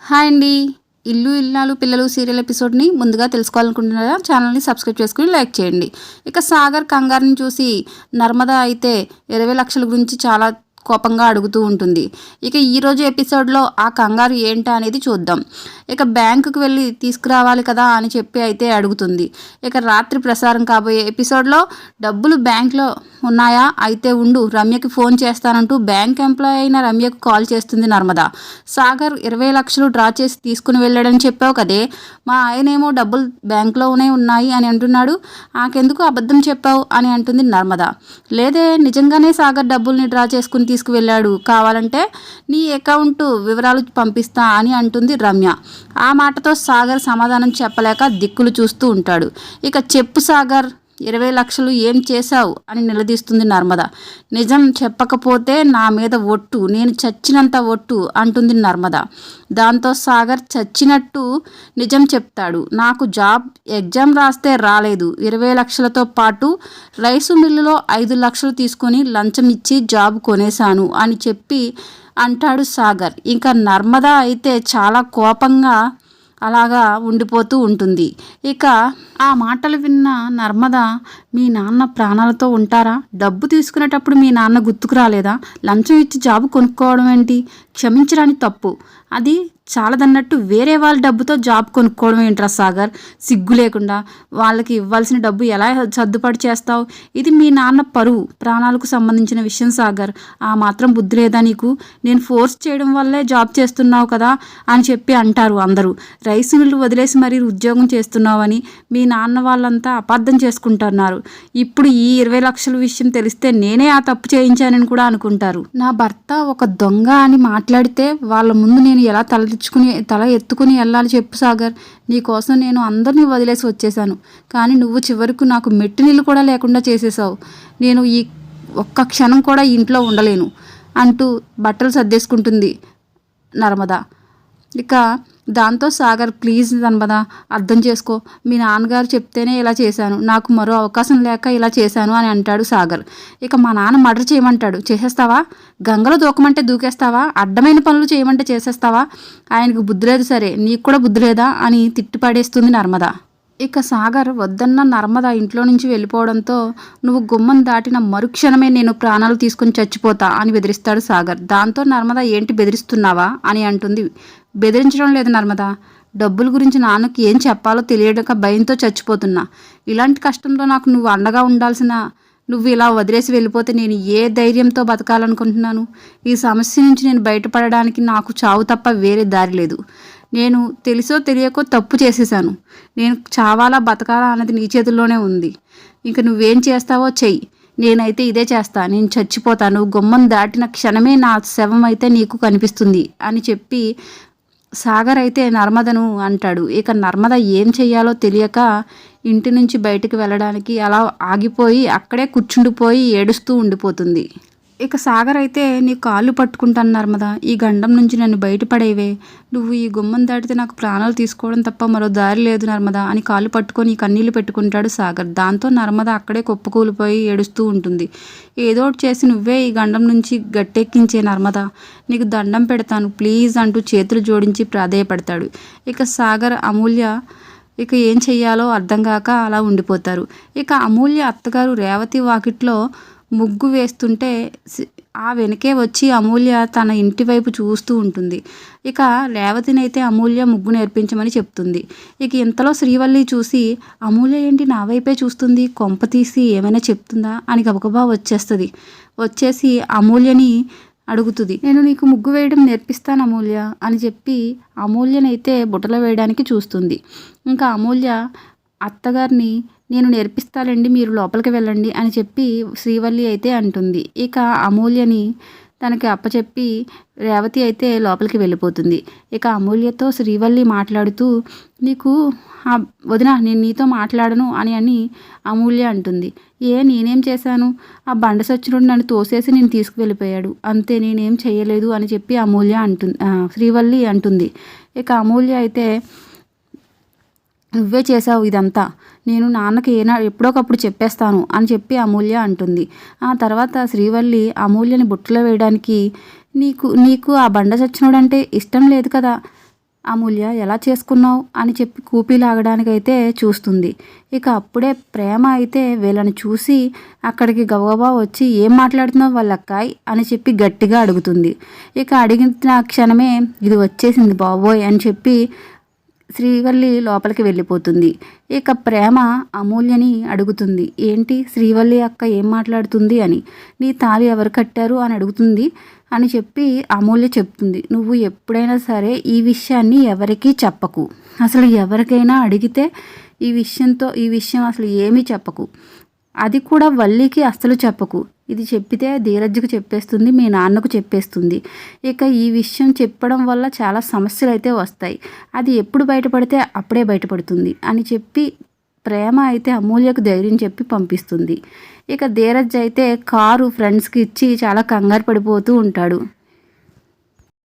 Hi అండి. ఇల్లు ఇల్లాలు పిల్లలు సీరియల్ ఎపిసోడ్ని ముందుగా తెలుసుకోవాలనుకుంటున్నారా? ఛానల్ని సబ్స్క్రైబ్ చేసుకుని లైక్ చేయండి. ఇక సాగర్ కంగారుని చూసి నర్మద అయితే 20 లక్షల గురించి చాలా కోపంగా అడుగుతూ ఉంటుంది. ఇక ఈరోజు ఎపిసోడ్లో ఆ కంగారు ఏంటా అనేది చూద్దాం. ఇక బ్యాంకుకి వెళ్ళి తీసుకురావాలి కదా అని చెప్పి అయితే అడుగుతుంది. ఇక రాత్రి ప్రసారం కాబోయే ఎపిసోడ్లో డబ్బులు బ్యాంక్లో ఉన్నాయా, అయితే ఉండు రమ్యకి ఫోన్ చేస్తానంటూ బ్యాంక్ ఎంప్లాయ్ అయిన రమ్యకు కాల్ చేస్తుంది నర్మద. సాగర్ 20 లక్షలు డ్రా చేసి తీసుకుని వెళ్ళాడని చెప్పావు కదే, మా ఆయనేమో డబ్బులు బ్యాంక్లోనే ఉన్నాయి అని అంటున్నాడు, నాకెందుకు అబద్ధం చెప్పావు అని అంటుంది నర్మద. లేదే, నిజంగానే సాగర్ డబ్బుల్ని డ్రా చేసుకుని తీసుకువెళ్ళాడు, కావాలంటే నీ అకౌంట్ వివరాలు పంపిస్తా అని అంటుంది రమ్య. ఆ మాటతో సాగర్ సమాధానం చెప్పలేక దిక్కులు చూస్తూ ఉంటాడు. ఇక చెప్పు సాగర్, 20 లక్షలు ఏం చేశావు అని నిలదీస్తుంది నర్మద. నిజం చెప్పకపోతే నా మీద ఒట్టు, నేను చచ్చినంత ఒట్టు అంటుంది నర్మద. దాంతో సాగర్ చచ్చినట్టు నిజం చెప్తాడు. నాకు జాబ్ ఎగ్జామ్ రాస్తే రాలేదు, 20 లక్షలతో పాటు రైసు మిల్లులో 5 లక్షలు తీసుకొని లంచం ఇచ్చి జాబ్ కొనేశాను అని చెప్పి అంటాడు సాగర్. ఇంకా నర్మద అయితే చాలా కోపంగా అలాగా ఉండిపోతూ ఉంటుంది. ఇక ఆ మాటలు విన్న నర్మద, మీ నాన్న ప్రాణాలతో ఉంటారా? డబ్బు తీసుకునేటప్పుడు మీ నాన్న గుర్తుకు రాలేదా? లంచం ఇచ్చి జాబు కొనుక్కోవడం ఏంటి? క్షమించరాని తప్పు, అది చాలదన్నట్టు వేరే వాళ్ళ డబ్బుతో జాబ్ కొనుక్కోవడం ఏంట్రా సాగర్? సిగ్గు లేకుండా వాళ్ళకి ఇవ్వాల్సిన డబ్బు ఎలా సర్దుబాటు చేస్తావు? ఇది మీ నాన్న పరువు ప్రాణాలకు సంబంధించిన విషయం సాగర్, ఆ మాత్రం బుద్ధి లేదా నీకు? నేను ఫోర్స్ చేయడం వల్లే జాబ్ చేస్తున్నావు కదా అని చెప్పి అంటారు అందరూ. రైస్ మిల్లు వదిలేసి మరీ ఉద్యోగం చేస్తున్నావని మీ నాన్న వాళ్ళంతా అపార్థం చేసుకుంటున్నారు. ఇప్పుడు ఈ 20 లక్షల విషయం తెలిస్తే నేనే ఆ తప్పు చేయించానని కూడా అనుకుంటారు. నా భర్త ఒక దొంగ అని మాట్లాడితే వాళ్ళ ముందు నేను ఎలా తల ఎత్తుకుని వెళ్ళాలి చెప్పు సాగర్? నీకోసం నేను అందరినీ వదిలేసి వచ్చేసాను, కానీ నువ్వు చివరకు నాకు మెట్టు నీళ్ళు కూడా లేకుండా చేసేసావు. నేను ఈ ఒక్క క్షణం కూడా ఇంట్లో ఉండలేను అంటూ బట్టలు సర్దేసుకుంటుంది నర్మద. ఇక దాంతో సాగర్, ప్లీజ్ నర్మద అర్థం చేసుకో, మీ నాన్నగారు చెప్తేనే ఇలా చేశాను, నాకు మరో అవకాశం లేక ఇలా చేశాను అని అంటాడు సాగర్. ఇక మా నాన్న మర్డర్ చేయమంటాడు, చేసేస్తావా? గంగలో దూకమంటే దూకేస్తావా? అడ్డమైన పనులు చేయమంటే చేసేస్తావా? ఆయనకు బుద్ధి లేదు, సరే నీకు కూడా బుద్ధి లేదా అని తిట్టిపడేస్తుంది నర్మద. ఇక సాగర్ వద్దన్న నర్మద ఇంట్లో నుంచి వెళ్ళిపోవడంతో, నువ్వు గుమ్మం దాటిన మరుక్షణమే నేను ప్రాణాలు తీసుకుని చచ్చిపోతా అని బెదిరిస్తాడు సాగర్. దాంతో నర్మద, ఏంటి బెదిరిస్తున్నావా అని అంటుంది. బెదిరించడం లేదు నర్మద, డబ్బుల గురించి నాన్నకి ఏం చెప్పాలో తెలియక భయంతో చచ్చిపోతున్నా. ఇలాంటి కష్టంలో నాకు నువ్వు అండగా ఉండాల్సిన నువ్వు ఇలా వదిలేసి వెళ్ళిపోతే నేను ఏ ధైర్యంతో బతకాలనుకుంటున్నాను? ఈ సమస్య నుంచి నేను బయటపడడానికి నాకు చావు తప్ప వేరే దారి లేదు. నేను తెలుసో తెలియకో తప్పు చేసేసాను. నేను చావాలా బతకాలా అన్నది నీ చేతుల్లోనే ఉంది. ఇంక నువ్వేం చేస్తావో చెయ్యి, నేనైతే ఇదే చేస్తా, నేను చచ్చిపోతాను. గుమ్మం దాటిన క్షణమే నా శవం అయితే నీకు కనిపిస్తుంది అని చెప్పి సాగర్ అయితే నర్మదను అంటాడు. ఇక నర్మద ఏం చెయ్యాలో తెలియక ఇంటి నుంచి బయటికి వెళ్ళడానికి అలా ఆగిపోయి అక్కడే కూర్చుండిపోయి ఏడుస్తూ ఉండిపోతుంది. ఇక సాగర్ అయితే, నీ కాళ్ళు పట్టుకుంటాను నర్మద, ఈ గండం నుంచి నన్ను బయటపడేవే, నువ్వు ఈ గుమ్మం దాటితే నాకు ప్రాణాలు తీసుకోవడం తప్ప మరో దారి లేదు నర్మద అని కాళ్ళు పట్టుకొని కన్నీళ్లు పెట్టుకుంటాడు సాగర్. దాంతో నర్మద అక్కడే కుప్పకూలిపోయి ఏడుస్తూ ఉంటుంది. ఏదో ఒకటి చేసి నువ్వే ఈ గండం నుంచి గట్టెక్కించే నర్మద, నీకు దండం పెడతాను ప్లీజ్ అంటూ చేతులు జోడించి ప్రాధేయపడతాడు. ఇక సాగర్, అమూల్య ఇక ఏం చెయ్యాలో అర్థం కాక అలా ఉండిపోతారు. ఇక అమూల్య అత్తగారు రేవతి వాకిట్లో ముగ్గు వేస్తుంటే ఆ వెనకే వచ్చి అమూల్య తన ఇంటి వైపు చూస్తూ ఉంటుంది. ఇక రేవతినైతే అమూల్య ముగ్గు నేర్పించమని చెప్తుంది. ఇక ఇంతలో శ్రీవల్లి చూసి, అమూల్య ఏంటి నా వైపే చూస్తుంది, కొంప తీసి ఏమైనా చెప్తుందా అని గబగబా వచ్చేసి అమూల్యని అడుగుతుంది. నేను నీకు ముగ్గు వేయడం నేర్పిస్తాను అమూల్య అని చెప్పి అమూల్యనైతే బుట్టలో వేయడానికి చూస్తుంది. ఇంకా అమూల్య అత్తగారిని, నేను నేర్పిస్తానండి మీరు లోపలికి వెళ్ళండి అని చెప్పి శ్రీవల్లి అయితే అంటుంది. ఇక అమూల్యని తనకి అప్పచెప్పి రేవతి అయితే లోపలికి వెళ్ళిపోతుంది. ఇక అమూల్యతో శ్రీవల్లి మాట్లాడుతూ, నీకు వదిన నేను నీతో మాట్లాడను అని అమూల్య అంటుంది. నేనేం చేశాను? ఆ బండ సచ్చినుడు నన్ను తోసేసి నేను తీసుకువెళ్ళిపోయాడు, అంతే, నేనేం చేయలేదు అని చెప్పి శ్రీవల్లి అంటుంది. ఇక అమూల్య అయితే, నువ్వే చేసావు ఇదంతా, నేను నాన్నకి ఎప్పుడోకప్పుడు చెప్పేస్తాను అని చెప్పి అమూల్య అంటుంది. ఆ తర్వాత శ్రీవల్లి అమూల్యని బుట్టలో వేయడానికి, నీకు ఆ బండ చచ్చినోడంటే ఇష్టం లేదు కదా, అమూల్య ఎలా చేసుకున్నావు అని చెప్పి కూపీ లాగడానికైతే చూస్తుంది. ఇక అప్పుడే ప్రేమ అయితే వీళ్ళని చూసి అక్కడికి గబగబా వచ్చి ఏం మాట్లాడుతున్నావు వాళ్ళక్కాయ్ అని చెప్పి గట్టిగా అడుగుతుంది. ఇక అడిగిన క్షణమే ఇది వచ్చేసింది బాబోయ్ అని చెప్పి శ్రీవల్లి లోపలికి వెళ్ళిపోతుంది. ఇక ప్రేమ అమూల్యని అడుగుతుంది, ఏంటి శ్రీవల్లి అక్క ఏం మాట్లాడుతుంది అని. నీ తాళి ఎవరు కట్టారు అని అడుగుతుంది. అని చెప్పి అమూల్య చెప్తుంది, నువ్వు ఎప్పుడైనా సరే ఈ విషయాన్ని ఎవరికీ చెప్పకు. అసలు ఎవరికైనా అడిగితే ఈ విషయం అసలు ఏమీ చెప్పకు. అది కూడా వల్లికి అస్సలు చెప్పకు. ఇది చెప్పితే ధీరజ్కి చెప్పేస్తుంది, మీ నాన్నకు చెప్పేస్తుంది. ఇక ఈ విషయం చెప్పడం వల్ల చాలా సమస్యలు అయితే వస్తాయి. అది ఎప్పుడు బయటపడితే అప్పుడే బయటపడుతుంది అని చెప్పి ప్రేమ అయితే అమూల్యకు ధైర్యం చెప్పి పంపిస్తుంది. ఇక ధీరజ్ అయితే కారు ఫ్రెండ్స్కి ఇచ్చి చాలా కంగారు పడిపోతూ ఉంటాడు.